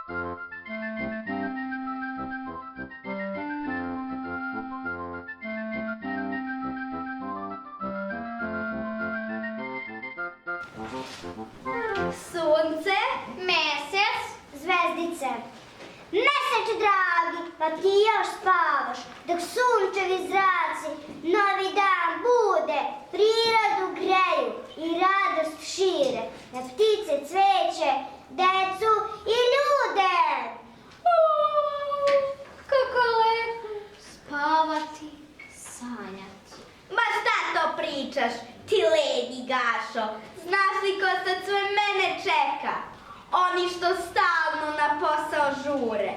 Sunce, mesec, zvezdice. Meseče dragi, pa ti još spavaš, dok sunčevi zraci novi dan bude, prirodu greju i radost šire, na ptice cveće, decu i ljude. Kako lepo spavati, sanjati. Ma šta to pričaš, ti ledi Gašo? Znaš li ko sad sve mene čeka? Oni što stalno na posao žure.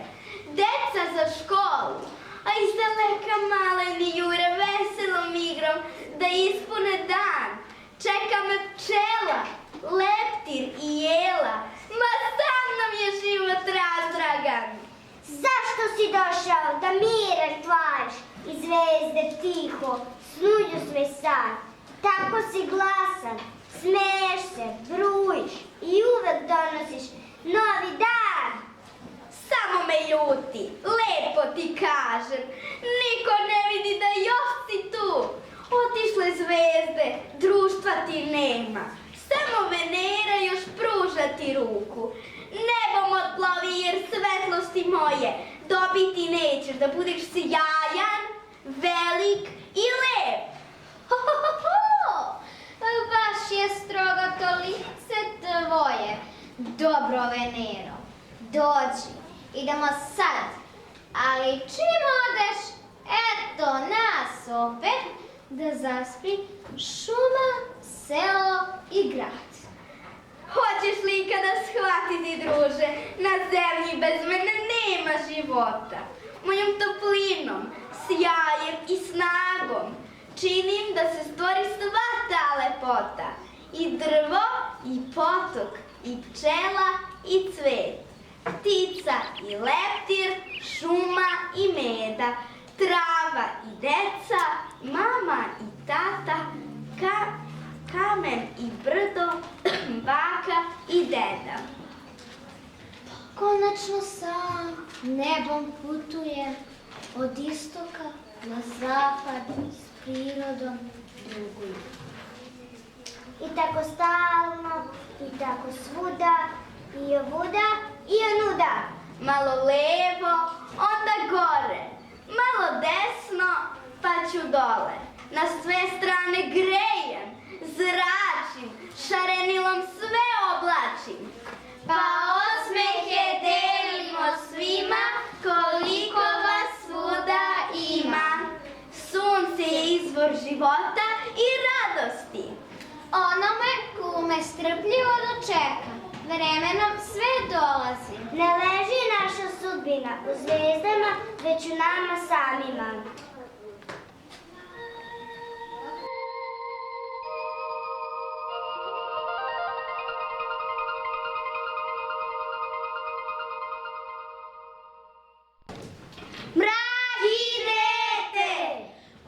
Deca za školu, a iz daleka maleni jure veselom igrom da ispune dan. Čeka me pčela, leptir i jela. Ma sam nam je život razdragan. Zašto si došao da miran tvariš i zvezde tiho snuđu svoj san? Tako si glasan, smeješ se, brujiš i uvek donosiš novi dan. Samo me ljuti, lepo ti kažem. Niko ne vidi da još si tu. Otišle zvezde, društva ti nema. Samo Venera još pruža ti ruku. Nebom odplavi jer svetlosti moje dobiti nećeš da budeš sjajan, velik i lep. Baš je strogo to lice tvoje. Dobro, Venero, dođi, idemo sad. Ali čim odeš, eto nas opet, da zaspi šuma, selo i grad. Hoćeš li ikada shvatiti, druže, na zemlji bez mene nema života. Mojom toplinom, sjajem i snagom činim da se stvori sva ta lepota. I drvo, i potok, i pčela, i cvet. Ptica i leptir, šuma i meda, trava i deca, mama i tata, kamen i brdo, baka i deda. Konačno sam nebom putujem od istoka na zapad s prirodom drugujem. I tako stalno, i tako svuda, i ovuda, i onuda. Malo levo, onda gore, malo desno, pa ću dole. Na sve strane grejem, zračim, šarenilom sve oblačim. Pa osmehe delimo svima, koliko vas svuda ima. Sunce je izvor života i radosti. Onome kume strpljivo dočeka, vremenom sve dolazi. Ne leži naša sudbina u zvezdama, već u nama samima.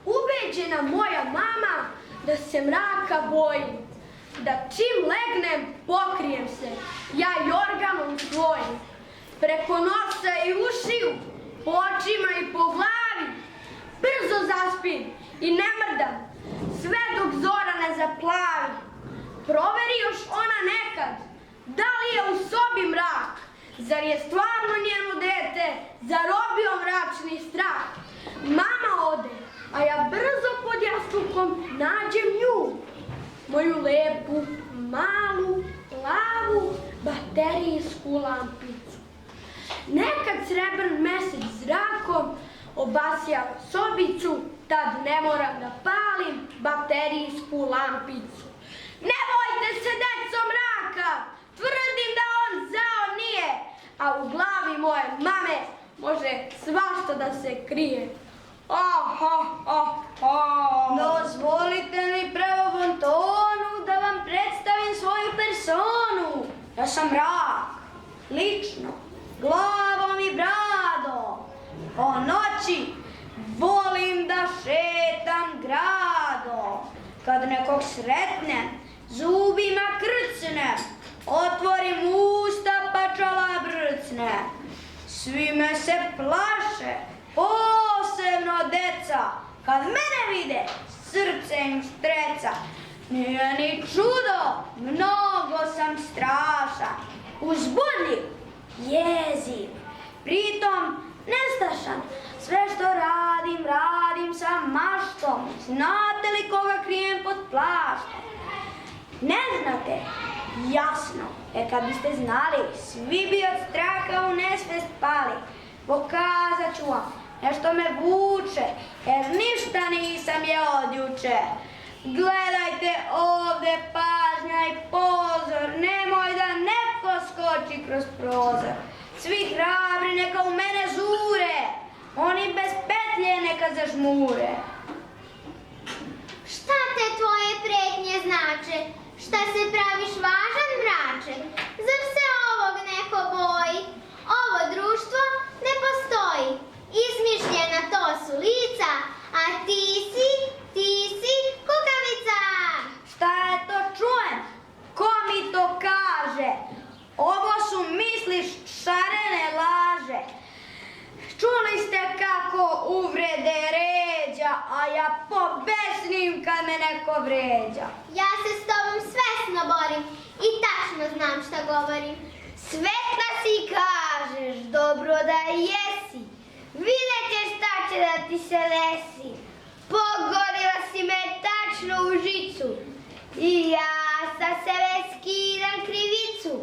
Ubeđena moja mama da se mraka bojim, da čim legnem pokrijem se, ja jorganom svojim, preko nosa i ušiju, po očima i po glavi, brzo zaspim i ne mrdam, sve dok zora ne zaplavi. Proveri još ona nekad, da li je u sobi mrak, zar je stvarno njeno dete zarobio mračni strah. Mama ode, a ja brzo pod jastukom nađem nju, moju lepu, malu, plavu, baterijsku lampicu. Nekad srebran mesec zrakom obasja sobicu, tad ne moram da palim baterijsku lampicu. Ne bojte se, deco mraka, tvrdim da on zao nije, a u glavi moje mame može svašta da se krije. Dozvolite mi pravo tonu da vam predstavim svoju personu. Ja sam mrak, lično, glavom i bradom. Po noći volim da šetam gradom. Kad nekog sretnem, zubima krcnem, otvorim usta pa pačala brcne. Svi me se plaše, posebno deca. Kad mene vide, srce im štreca. Nije ni čudo, mnogo sam strašan. Uzbudljiv, jeziv, pritom nestašan. Sve što radim, radim sa maštom. Znate li koga krijem pod plaštom? Ne znate? Jasno. Kad biste znali, svi bi od straha u nesvest pali. Pokazat ću vam nešto me vuče, jer ništa nisam je od juče. Gledajte ovde, pažnja i pozor, nemoj da neko skoči kroz prozor. Svi hrabri neka u mene zure, oni bez petlje neka zažmure. Šta te tvoje pretnje znače? Šta se praviš važan mračen? Zar se ovog neko boji? Ovo društvo ne postoji. Izmišljena to su lica, a ti si kukavica. Šta je to čujem? Ko mi to kaže? Ovo su misliš šarene laže. Čuli ste kako uvrede ređa, a ja pobesnim kad me neko vređa. Ja se s tobom svesno borim i tačno znam šta govorim. Svetna si kažeš, dobro da jesi. Vidjet ćeš šta će da ti se desi. Pogodila si me tačno u žicu. I ja sa sebe skidam krivicu.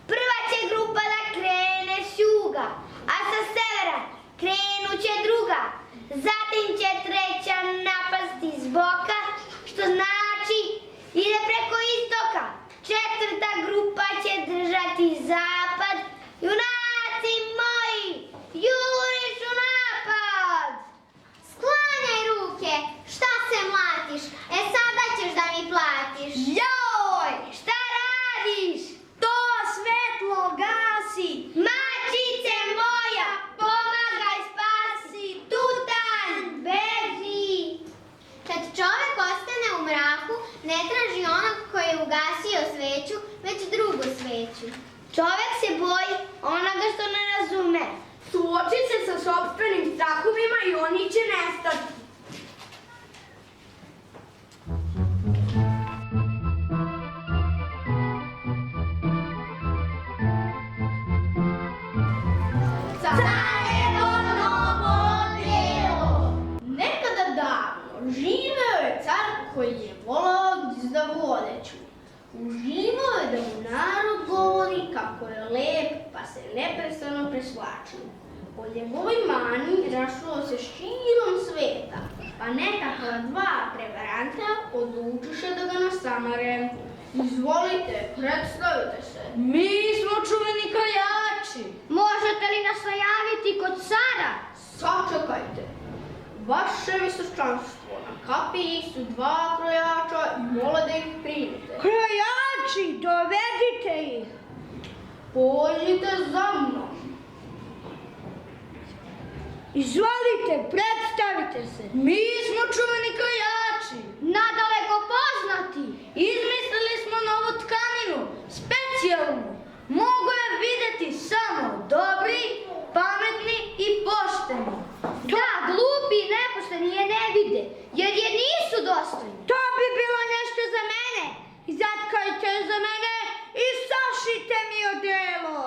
Prva će grupa da krene s juga, a sa severa krenuće druga. Zatim će treća napasti s boka, što znači ide preko istoka. Četvrta grupa će držati zapad. Junaci moji, juriš u napad! Sklanjaj ruke, šta se mlatiš? Sada ćeš da mi platiš. Joj, šta radiš? To svetlo gasi. Mačice moja, pomagaj, spasi, tutanj, beži! Kad čovek ostane u mraku, ne traži onog koji je ugasio sveću, već drugu sveću. Čovek se boji onoga što ne razume. Suoči se sa sopstvenim strahovima i oni će nestati. Carevo novo delo. Nekada davno živeo je car koji je volao da vodeću. Uživao je da mu narod govori kako je lep, pa se neprestano presvlačio. O njegovoj mani rašlo se širom sveta, pa nekakva dva prevaranta odlučiše da ga nasamare. Izvolite, predstavite se. Mi smo čuveni krojači. Možete li nas najaviti kod cara? Sačekajte. Vaše visočanstvo, na kapiji su dva krojača i mole da ih primite. Krojači, dovedite ih. Pođite za mnom. Izvolite, predstavite se. Mi smo čuveni krojači. Nadaleko poznati. Izmislili smo novu tkaninu, specijalnu. Mogu je videti samo dobri, pametni i pošteni. Da, glupi i nepošteni je ne vide, jer je nisu dostojni. To bi bilo nešto za mene. Zatkajte za mene i sašite mi odelo.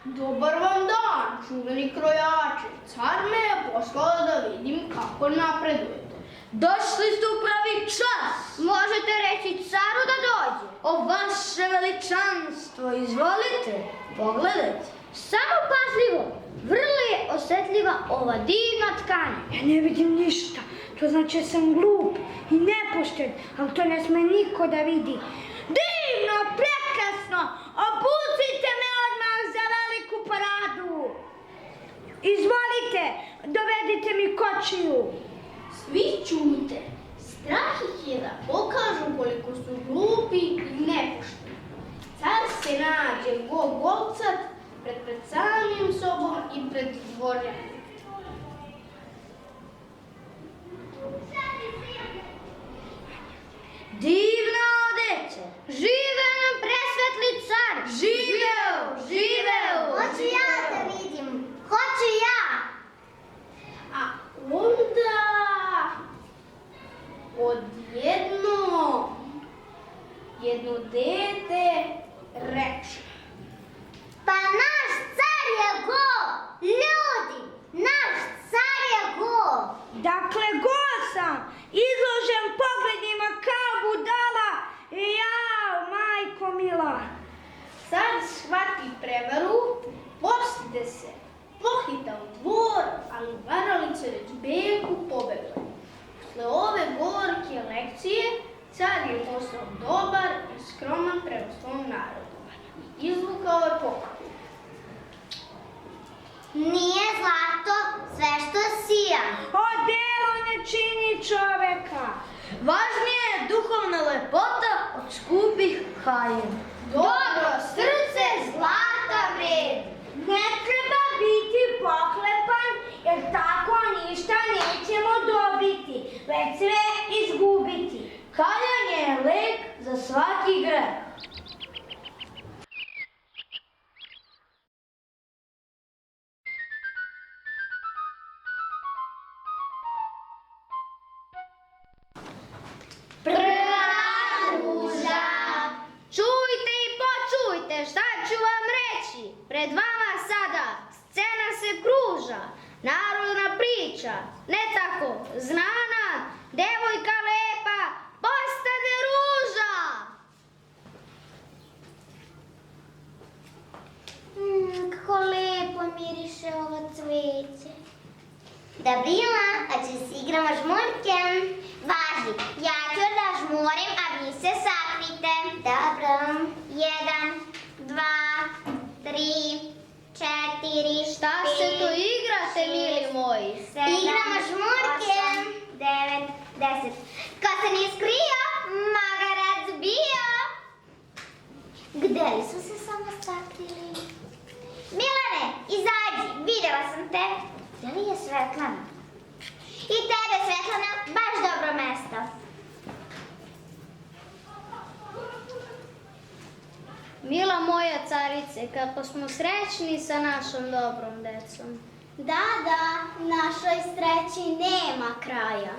Dobar vam dan, čuveni krojači. Car me je poslao da vidim kako napredujete. Došli ste u pravi čas. Možete reći caru da dođe. O vaše veličanstvo, izvolite, pogledajte. Samo pažljivo, vrlo je osjetljiva ova divna tkanina. Ja ne vidim ništa, to znači da sam glup i nepošten, ali to ne sme niko da vidi. Divno, prekrasno, obucite me odmah za veliku paradu. Izvolite, dovedite mi kočiju. Svi ćute. Strah ih je da pokažu koliko su glupi i nepošteni. Car se nađe golcat pred samim sobom i pred dvorjanom. Divna odeća. Žive nam presvetli car! Živeo, živeo. god sam, izložen pogledima kao budala i jao, majko mila. Sad shvati prevaru, postide se, pohita u dvor, ali varalice već beku pobegle. Posle ove gorke lekcije, car je postao dobar i skroman prema svom narodu i izvukao je poklon. Nije zlato sve što sija. Odelo ne čini čoveka. Važnija je duhovna lepota od skupih haljina. Dobro srce zlata vredi. Ne treba biti poklepan, jer tako ništa nećemo dobiti, već sve izgubiti. Kaljanje je lek za svaki greh. Čujte i počujte šta ću vam reći. Pred vama sada scena se pruža, narodna priča, ne tako znana, devojka lepa postade ruža. Kako lepo miriše ovo cveće. Dobrila, a će se igramo žmurkem. Važi, ja ću da žmurim, a vi se sakrite. Dobro. 1, 2, 3, 4, Šta se tu igrate, mili moji? Igramo žmurkem. 9, 10. Ko se nije skrio, magarac bio. Gde li su se samo sakrili? Milane, izađi, vidjela sam te. Gde li je Svetlana? I tebe, Svetlana, baš dobro mesto. Mila moja carice, kako smo srećni sa našom dobrom decom. Da, našoj sreći nema kraja.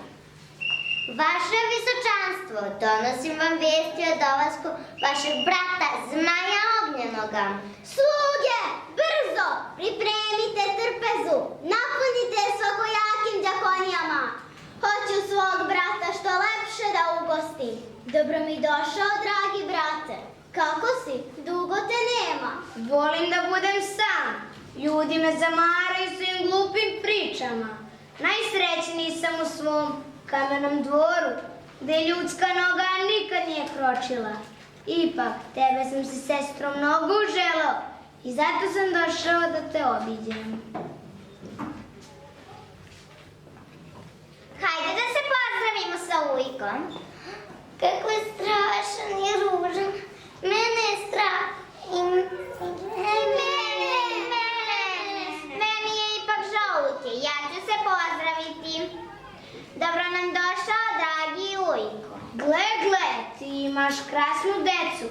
Vaše visočanstvo, donosim vam vesti o dolasku vašeg brata Zmaja Ognjenoga. Sluge, brzo, pripremite trpezu, napunite svakojakim đakonijama. Hoću svog brata što lepše da ugostim. Dobro mi došao, dragi brate. Kako si? Dugo te nema. Volim da budem sam. Ljudi me zamaraju svojim glupim pričama. Najsrećniji sam u svom kamenom dvoru, gde ljudska noga nikad nije kročila. Ipak, tebe sam se, sestro, mnogo uželao i zato sam došao da te obiđem. Hajde da se pozdravimo sa ujkom. Kako je strašan i ružan. Mene je strah. Meni je ipak žao ujke. Ja ću se pozdraviti. Dobro nam došao, dragi ujko. Gle, ti imaš krasnu decu,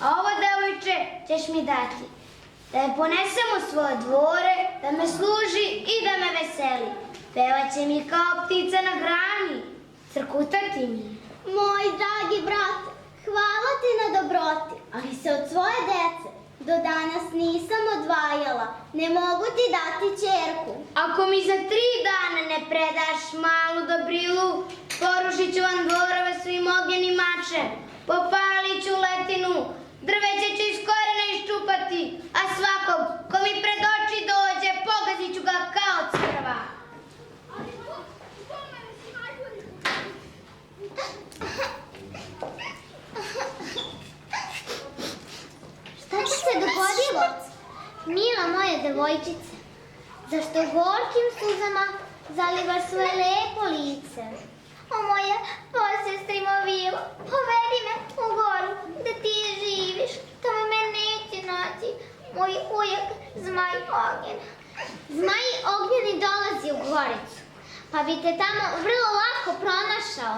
a ovo devojče ćeš mi dati. Da je ponesem u svoje dvore, da me služi i da me veseli. Pevaće mi kao ptica na grani, crkutati mi. Moj dragi brate, hvala ti na dobroti, ali se od svoje dece do danas nisam odvajala. Ne mogu ti dati ćerku. Ako mi za 3 dana ne predaš malu Dobrilu, porušit ću vam dvorove svim ognjenim mačem, popalit ću letinu, drveće ću iz korena iščupati, a svakog ko mi pred oči dođe, pogazit ću ga kao crva. Šta ti se dogodilo? Mila moja devojčice, zašto gorkim suzama zalivaš svoje lepo lice? O moja posestrimo Vilo, povedi me u goru da ti živiš, tamo me neće naći moj ujak Zmaj Ognjen. Zmaj Ognjeni dolazi u Goricu, pa bi te tamo vrlo lako pronašao.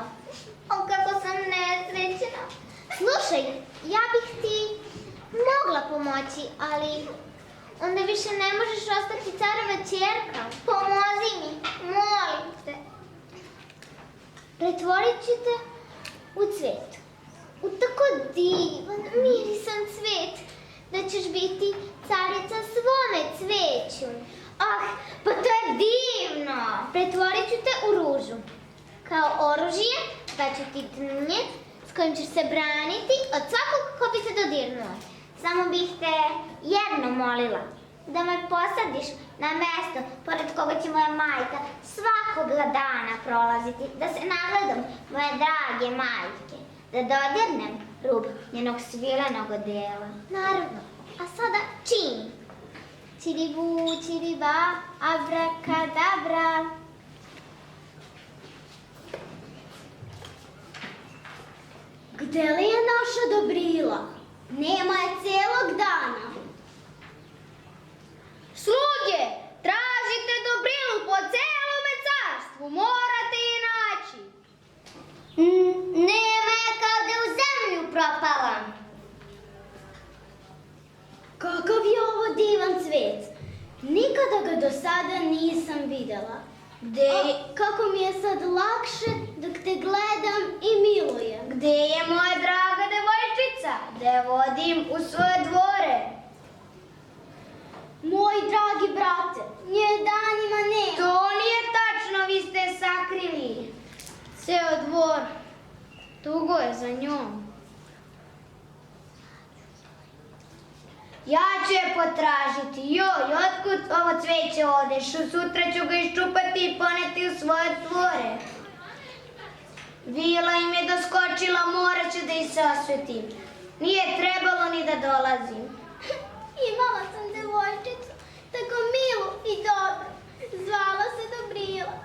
O, kako sam nesrećna. Slušaj, ja bih ti mogla pomoći, ali onda više ne možeš ostati carova ćerka. Pomozi mi, molim te. Pretvorit ću te u cvet. U tako divan, mirisan cvet, da ćeš biti carica svome cveću. Ah, pa to je divno! Pretvorit ću te u ružu. kao oružje, pa ću ti trnje s kojim ćeš se braniti od svakog ko bi se dodirnuo. Samo bih te jedno molila, da me posadiš na mesto pored koga će moja majka svakoga dana prolaziti, da se nagledam moje drage majke, da dodirnem rub njenog svilenog odela. Naravno, a sada čini. Čiribu, čiriba, abrakadabra. Gde li je naša Dobrila? Nema je celog dana. Sluge, tražite Dobrilu po celome carstvu, morate je naći. Nema je kao da je u zemlju propala. Kakav je ovo divan cvet? Nikada ga do sada nisam videla. Kako mi je sad lakše dok te gledam i milujem. Gde je moja draga devojčica, da je vodim u svoje dvore? Moj dragi brate, nje danima nema. To nije tačno, vi ste je sakrili. Ceo dvor, tugo je za njom. Ja ću je potražiti. Joj, otkud ovo cveće odeš? Sutra ću ga iščupati i poneti u svoje dvore. Vila im je doskočila, morat ću da ih se osvetim. Nije trebalo ni da dolazim. Imala sam devojčicu, tako milu i dobru. Zvala se Dobrila.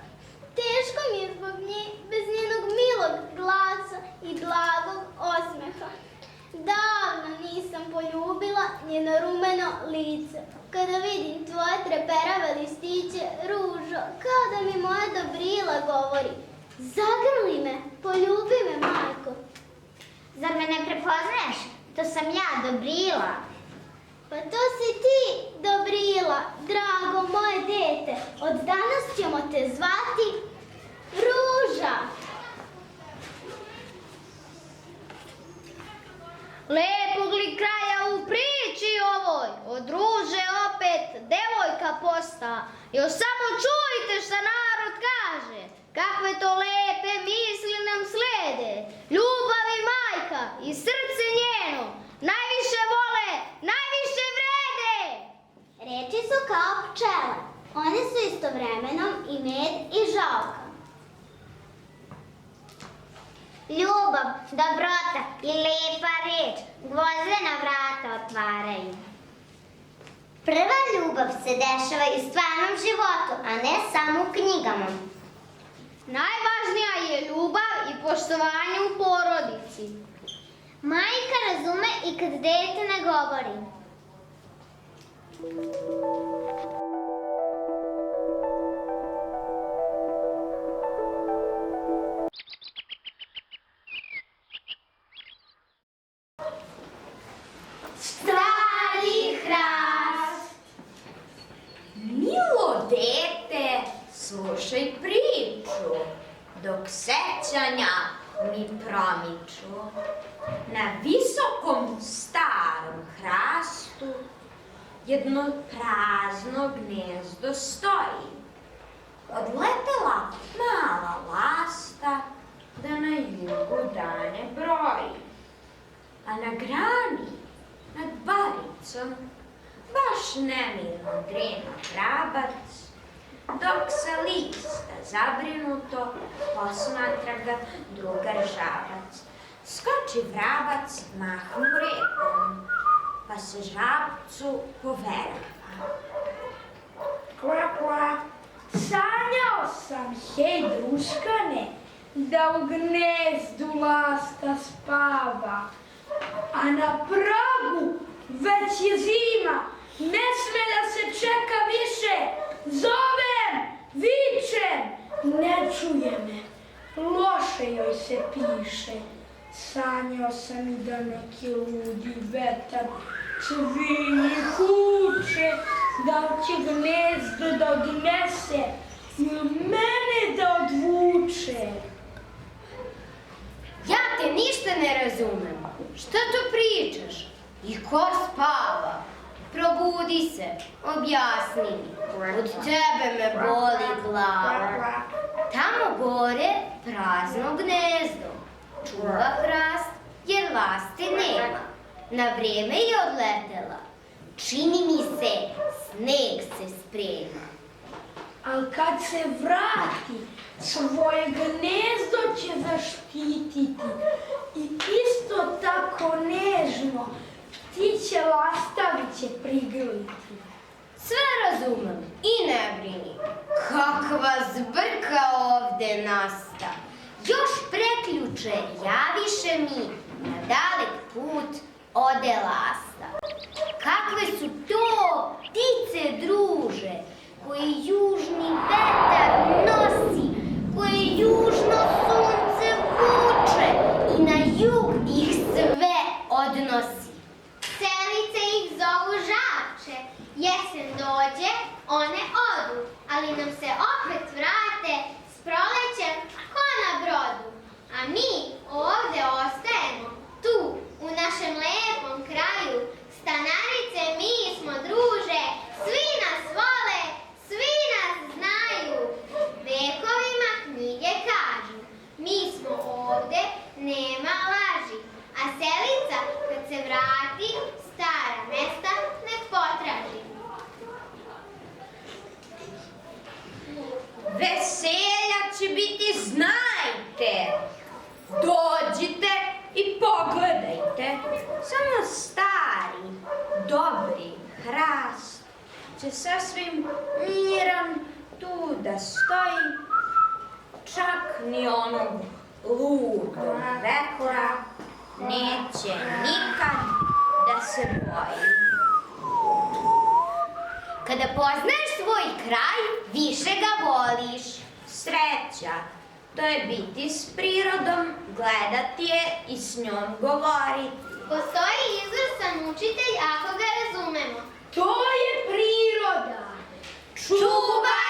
Teško mi je zbog nje, bez njenog milog glasa i blagog osmeha. Davno nisam poljubila njeno rumeno lice. Kada vidim tvoje treperave listiće, ružo, kao da mi moja Dobrila govori. Zagrli me, poljubi me, majko. Zar me ne prepoznaješ? To sam ja, Dobrila. Pa to si ti, Dobrila, drago moje dete. Od danas ćemo te zvati Ruža. Lepog li kraja u priči ovoj, od Ruže opet devojka posta. Još samo čujte šta narod kaže, kakve to lepe misli nam slede. Ljubav i majka i srce njeno, najviše vole, najviše vrede. Reči su kao pčele. One su istovremeno i med i žalka. Ljubav, dobrota i lepa reč gvozdena vrata otvaraju. Prva ljubav se dešava i u stvarnom životu, a ne samo u knjigama. Najvažnija je ljubav i poštovanje u porodici. Majka razume i kad dete ne govori. Stari hrast. Milo dete, slušaj priču, dok sećanja mi promiču. Na visokom starom hrastu jedno prazno gnezdo stoji. Odletela mala lasta da na jugu dane broji. A na grani nad baricom baš nemirno drema vrabac, dok sa lista zabrinuto posmatra ga drugar žabac. Skoči vrabac mahom repom, pa se žabcu poverava. Kva, kva, sanjao sam, hej druškane, da u gnezdu lasta spava. A na pragu već je zima, ne sme da se čeka više. Zovem, vičem, ne čuje me, loše joj se piše. Sanjao sam i da neki ludi vetar cvini kuće, da će gnezdo da odnese i mene da odvuče. Ja te ništa ne razumem. Šta to pričaš? I ko spava? Probudi se, objasni mi. Od tebe me boli glava. Tamo gore prazno gnezdo. Čuva hrast jer lasti nema. Na vreme je odletela. Čini mi se, sneg se sprema. Al kad se vrati, svoje gnezdo će zaštititi i isto tako nežno ptiće lastaviće prigrliti. Sve razumem i ne brini. Kakva zbrka ovde nasta. Još preključe javiše mi na dalek put ode lasta. Kakve su to ptice druže, koje južni vetar nosi, koje južno sunce vuče i na jug ih sve odnosi. Selice ih zovu žabče, jesen dođe, one odu, ali nam se opet vrate s prolećem ko na brodu. A mi ovde ostajemo, tu, u našem lepom kraju, stanarice mi smo druže, svi nas vole, svi nas znaju. Vekovima knjige kažu, mi smo ovde, nema laži, a selica kad se vrati, stara mesta nek potraži. Veselja će biti, znajte. Dođite i pogledajte. Samo stari, dobri hrast će sasvim miran tu da stoji. Čak ni onog ludog vetra neće nikad da se boji. Kada poznaješ svoj kraj, više ga voliš. Sreća, to je biti s prirodom, gledati je i s njom govoriti. Postoji izvrstan učitelj ako ga razumemo. To je priroda. Čuvaj